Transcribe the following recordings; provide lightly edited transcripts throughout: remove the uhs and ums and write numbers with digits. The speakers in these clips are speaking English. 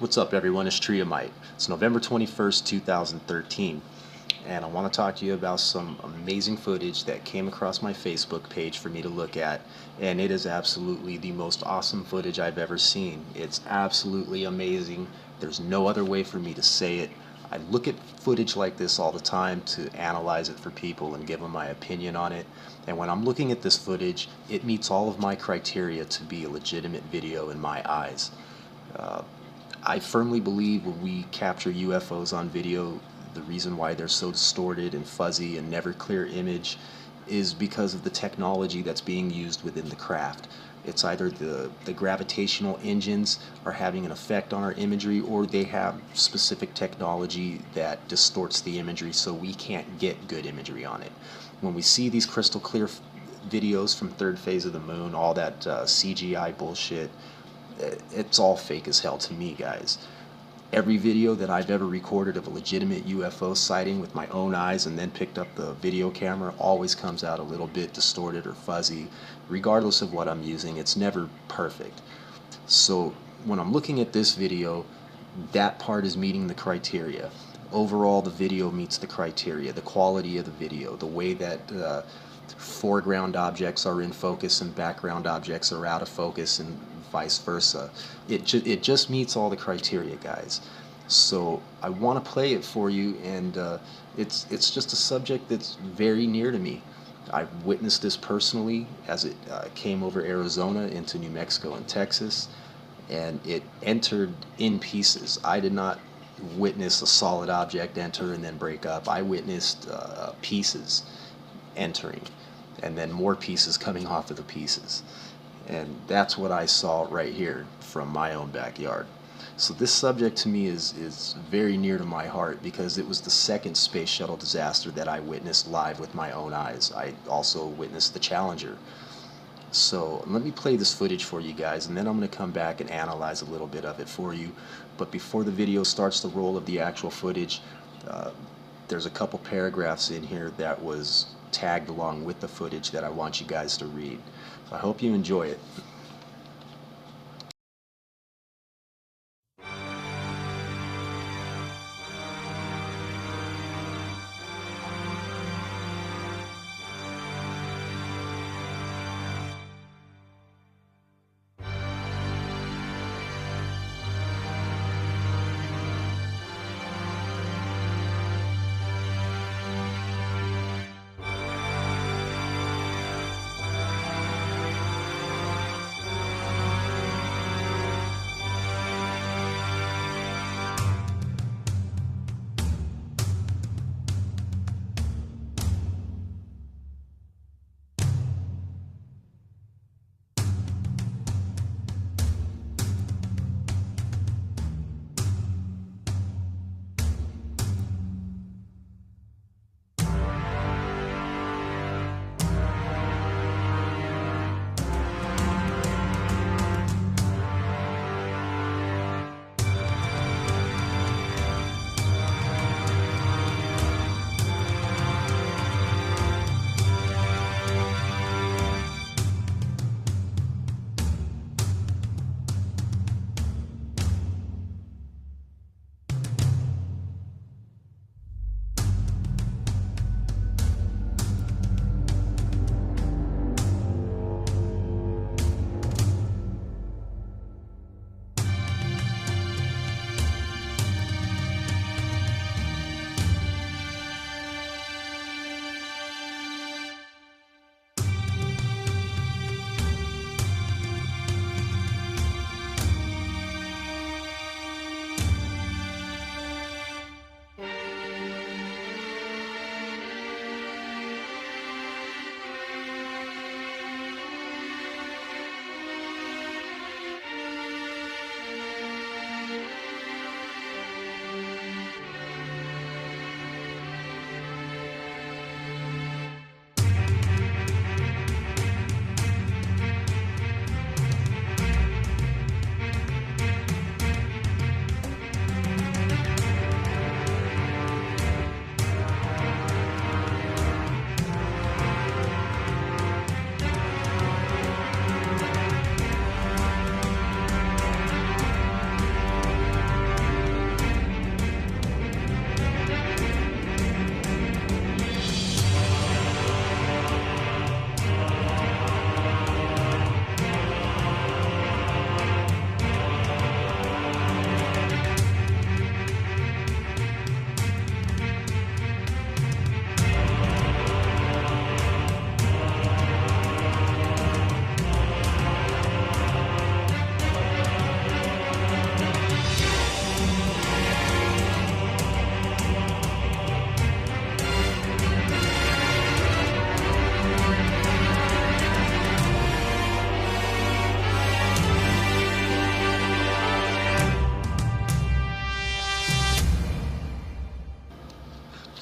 What's up, everyone? It's Triamite. It's November 21st, 2013, and I want to talk to you about some amazing footage that came across my Facebook page for me to look at, and it is absolutely the most awesome footage I've ever seen. It's absolutely amazing. There's no other way for me to say it. I look at footage like this all the time to analyze it for people and give them my opinion on it, and when I'm looking at this footage, it meets all of my criteria to be a legitimate video in my eyes. I firmly believe when we capture UFOs on video, the reason why they're so distorted and fuzzy and never clear image is because of the technology that's being used within the craft. It's either the gravitational engines are having an effect on our imagery, or they have specific technology that distorts the imagery so we can't get good imagery on it. When we see these crystal clear videos from third phase of the moon, all that CGI bullshit, it's all fake as hell to me, guys. Every video that I've ever recorded of a legitimate UFO sighting with my own eyes and then picked up the video camera always comes out a little bit distorted or fuzzy. Regardless of what I'm using, it's never perfect. So when I'm looking at this video, that part is meeting the criteria. Overall, the video meets the criteria. The quality of the video, the way that foreground objects are in focus and background objects are out of focus, and vice versa. It just meets all the criteria, guys. So I want to play it for you, and it's just a subject that's very near to me. I've witnessed this personally as it came over Arizona into New Mexico and Texas, and it entered in pieces. I did not witness a solid object enter and then break up. I witnessed pieces entering and then more pieces coming off of the pieces. And that's what I saw right here from my own backyard. So this subject to me is very near to my heart because it was the second space shuttle disaster that I witnessed live with my own eyes. I also witnessed the Challenger. So let me play this footage for you guys, and then I'm going to come back and analyze a little bit of it for you. But before the video starts to roll of the actual footage, there's a couple paragraphs in here that was tagged along with the footage that I want you guys to read. So I hope you enjoy it.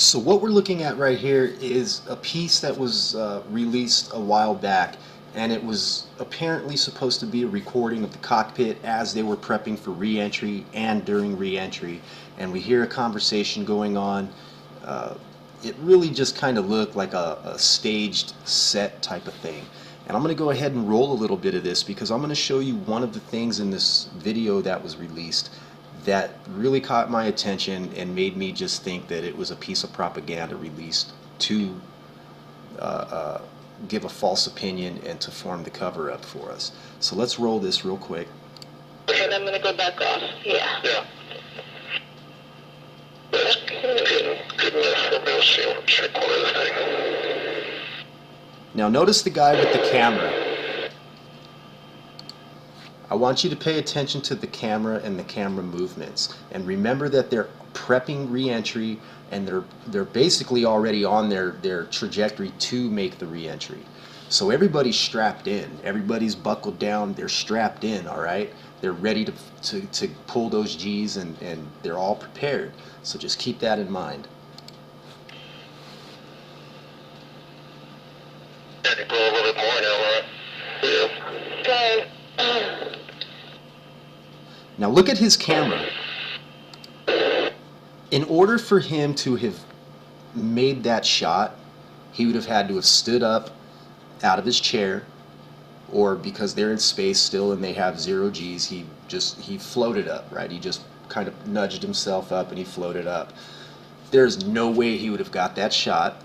So what we're looking at right here is a piece that was released a while back, and it was apparently supposed to be a recording of the cockpit as they were prepping for re-entry and during re-entry, and we hear a conversation going on. It really just kind of looked like a staged set type of thing. And I'm going to go ahead and roll a little bit of this because I'm going to show you one of the things in this video that was released that really caught my attention and made me just think that it was a piece of propaganda released to give a false opinion and to form the cover up for us. So let's roll this real quick. And I'm going to go back off. Yeah. Yeah. Good enough for me to see what check one of the thing. Now notice the guy with the camera. I want you to pay attention to the camera and the camera movements, and remember that they're prepping re-entry, and they're basically already on their trajectory to make the re-entry. So everybody's strapped in, everybody's buckled down, they're strapped in, all right? They're ready to pull those G's, and they're all prepared. So just keep that in mind. Can you pull a little bit more now, Laura? Yeah. Okay. Now look at his camera. In order for him to have made that shot, he would have had to have stood up out of his chair, or because they're in space still and they have 0 G's, he floated up, right? He just kind of nudged himself up and he floated up. There's no way he would have got that shot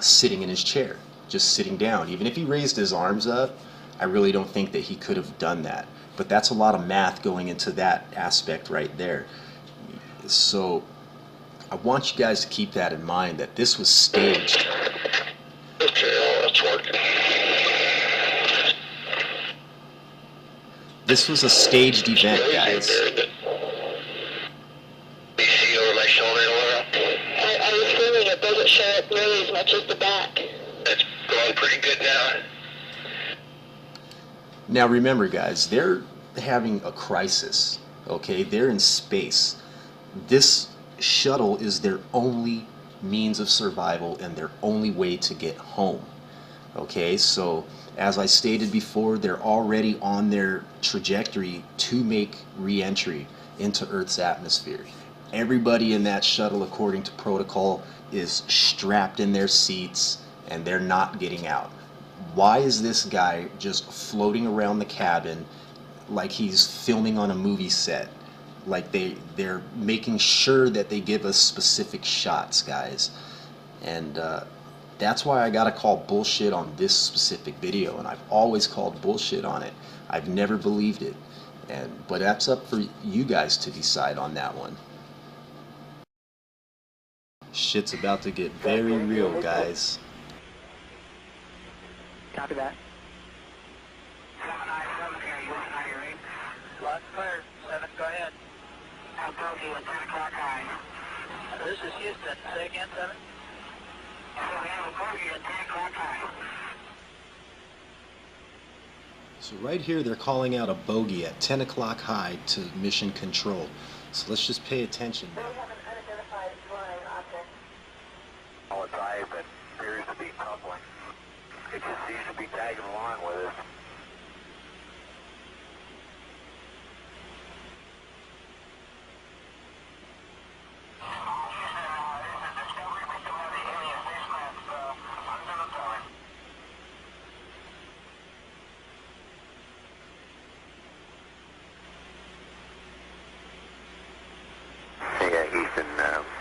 sitting in his chair, just sitting down. Even if he raised his arms up, I really don't think that he could have done that. But that's a lot of math going into that aspect right there. So I want you guys to keep that in mind, that this was staged. Okay, that's working. This was a staged event, guys. You see over my shoulder, Laura? I was feeling it doesn't show up nearly as much as the back. It's going pretty good now. Now remember, guys, they're having a crisis, okay? They're in space. This shuttle is their only means of survival and their only way to get home, okay? So as I stated before, they're already on their trajectory to make re-entry into Earth's atmosphere. Everybody in that shuttle, according to protocol, is strapped in their seats and they're not getting out. Why is this guy just floating around the cabin like he's filming on a movie set? Like they're making sure that they give us specific shots, guys. And that's why I gotta call bullshit on this specific video, and I've always called bullshit on it. I've never believed it. But that's up for you guys to decide on that one. Shit's about to get very real, guys. Copy that. 797 here, you want 98? Lots clear. 7, go ahead. I'll tell you at 10 o'clock high. This is Houston. Say again, 7. So we have a bogey at 10 o'clock high. So right here they're calling out a bogey at 10 o'clock high to mission control. So let's just pay attention now. We have an unidentified flying object. All its eyes that appears to be tumbling. It just seems to be tagging along with us. Yeah, Houston,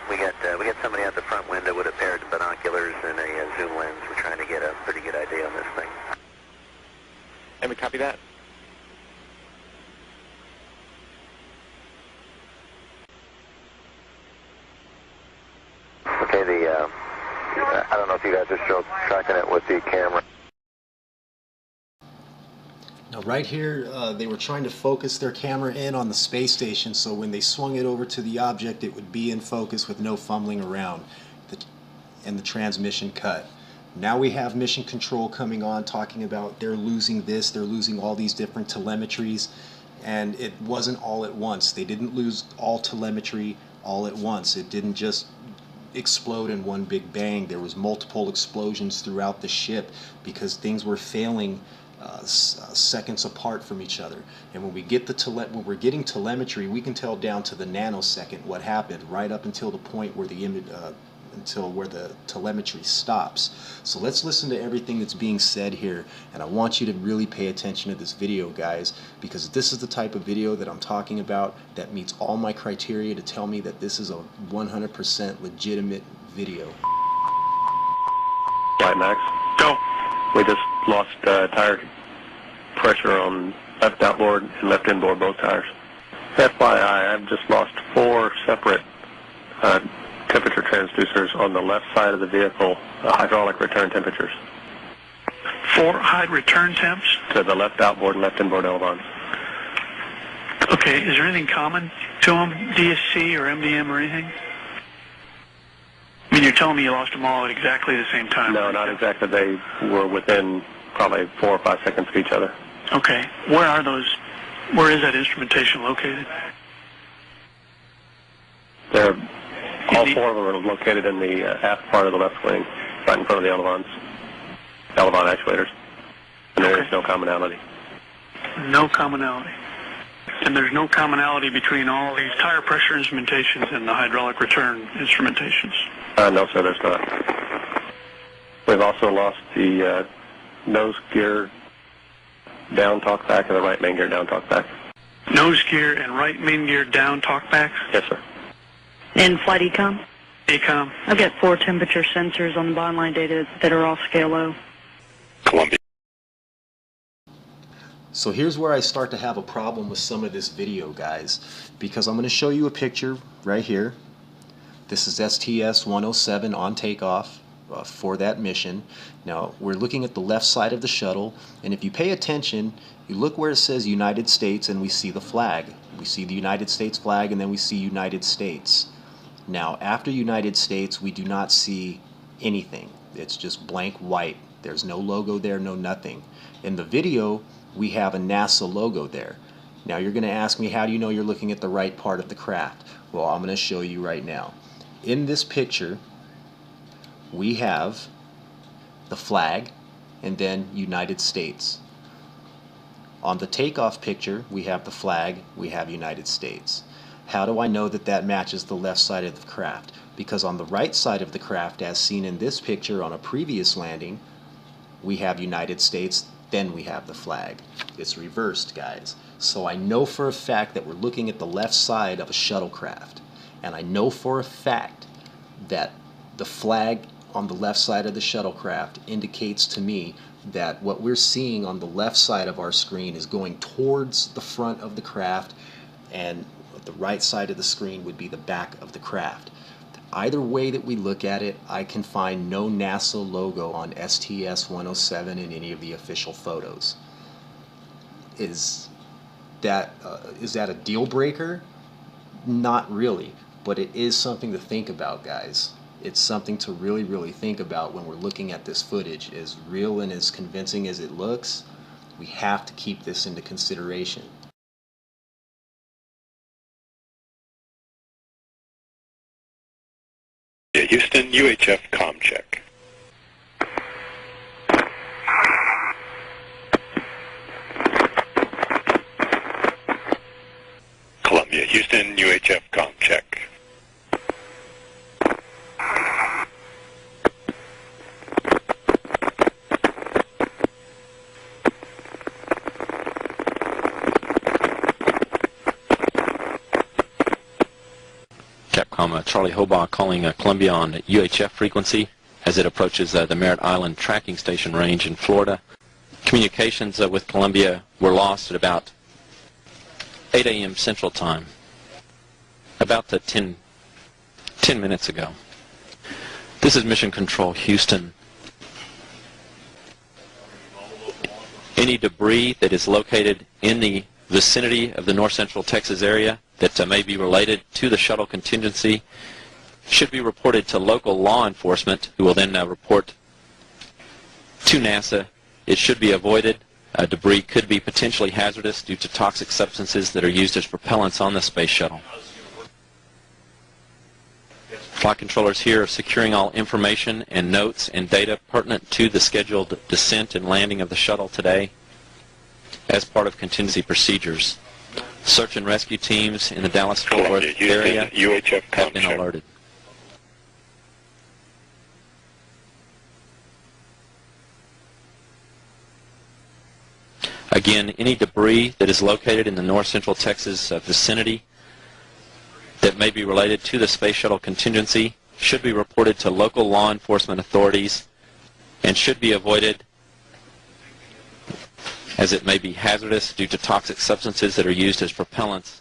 we got somebody out the front window with a pair of binoculars and a zoom lens. We're trying to get a pretty good idea on this thing. And we copy that. Okay, I don't know if you guys are still tracking it with the camera. Now right here, they were trying to focus their camera in on the space station, so when they swung it over to the object, it would be in focus with no fumbling around, and the transmission cut. Now we have mission control coming on, talking about they're losing this, they're losing all these different telemetries, and it wasn't all at once. They didn't lose all telemetry all at once. It didn't just explode in one big bang. There was multiple explosions throughout the ship because things were failing seconds apart from each other. And when we get when we're getting telemetry, we can tell down to the nanosecond what happened, right up until the point where the image until where the telemetry stops. So let's listen to everything that's being said here, and I want you to really pay attention to this video, guys, because this is the type of video that I'm talking about that meets all my criteria to tell me that this is a 100% legitimate video. Flight Max. Go. We just lost tire pressure on left outboard and left inboard, both tires. FYI, I've just lost 4 separate temperature transducers on the left side of the vehicle, hydraulic return temperatures. 4 high return temps? To the left outboard and left inboard elevons. Okay, is there anything common to them, DSC or MDM or anything? I mean, you're telling me you lost them all at exactly the same time? No, not exactly. They were within probably 4 or 5 seconds of each other. Okay, where are those? Where is that instrumentation located? They're all 4 of them are located in the aft part of the left wing, right in front of the elevon actuators. And there is no commonality. No commonality. And there's no commonality between all these tire pressure instrumentations and the hydraulic return instrumentations? No, sir, there's not. We've also lost the nose gear down talkback and the right main gear down talkback. Nose gear and right main gear down talkbacks? Yes, sir. And flight ecom? Ecom. I've got 4 temperature sensors on the bottom line data that are all scale low. Columbia. So here's where I start to have a problem with some of this video, guys, because I'm going to show you a picture right here. This is STS107 on takeoff for that mission. Now we're looking at the left side of the shuttle, and if you pay attention, you look where it says United States and we see the flag. We see the United States flag, and then we see United States. Now after United States, we do not see anything. It's just blank white. There's no logo there, no nothing. In the video, we have a NASA logo there. Now you're going to ask me, how do you know you're looking at the right part of the craft? Well, I'm going to show you right now. In this picture, we have the flag and then United States. On the takeoff picture, we have the flag, we have United States. How do I know that that matches the left side of the craft? Because on the right side of the craft, as seen in this picture on a previous landing, we have United States, then we have the flag. It's reversed, guys. So I know for a fact that we're looking at the left side of a shuttlecraft. And I know for a fact that the flag on the left side of the shuttlecraft indicates to me that what we're seeing on the left side of our screen is going towards the front of the craft, and the right side of the screen would be the back of the craft. Either way that we look at it, I can find no NASA logo on STS107 in any of the official photos. Is that a deal breaker? Not really, but it is something to think about, guys. It's something to really, really think about when we're looking at this footage. As real and as convincing as it looks, we have to keep this into consideration. Houston, UHF comm check. Columbia, Houston, UHF comm check. Capcom Charlie Hobaugh calling Columbia on UHF frequency as it approaches the Merritt Island tracking station range in Florida. Communications with Columbia were lost at about 8 a.m. Central Time, about 10 minutes ago. This is Mission Control Houston. Any debris that is located in the vicinity of the north central Texas area that may be related to the shuttle contingency should be reported to local law enforcement, who will then report to NASA. It should be avoided. Debris could be potentially hazardous due to toxic substances that are used as propellants on the space shuttle. Flight controllers here are securing all information and notes and data pertinent to the scheduled descent and landing of the shuttle today as part of contingency procedures. Search and rescue teams in the Dallas-Fort Worth area UHF have been check. alerted. Again, any debris that is located in the north central Texas vicinity that may be related to the space shuttle contingency should be reported to local law enforcement authorities and should be avoided as it may be hazardous due to toxic substances that are used as propellants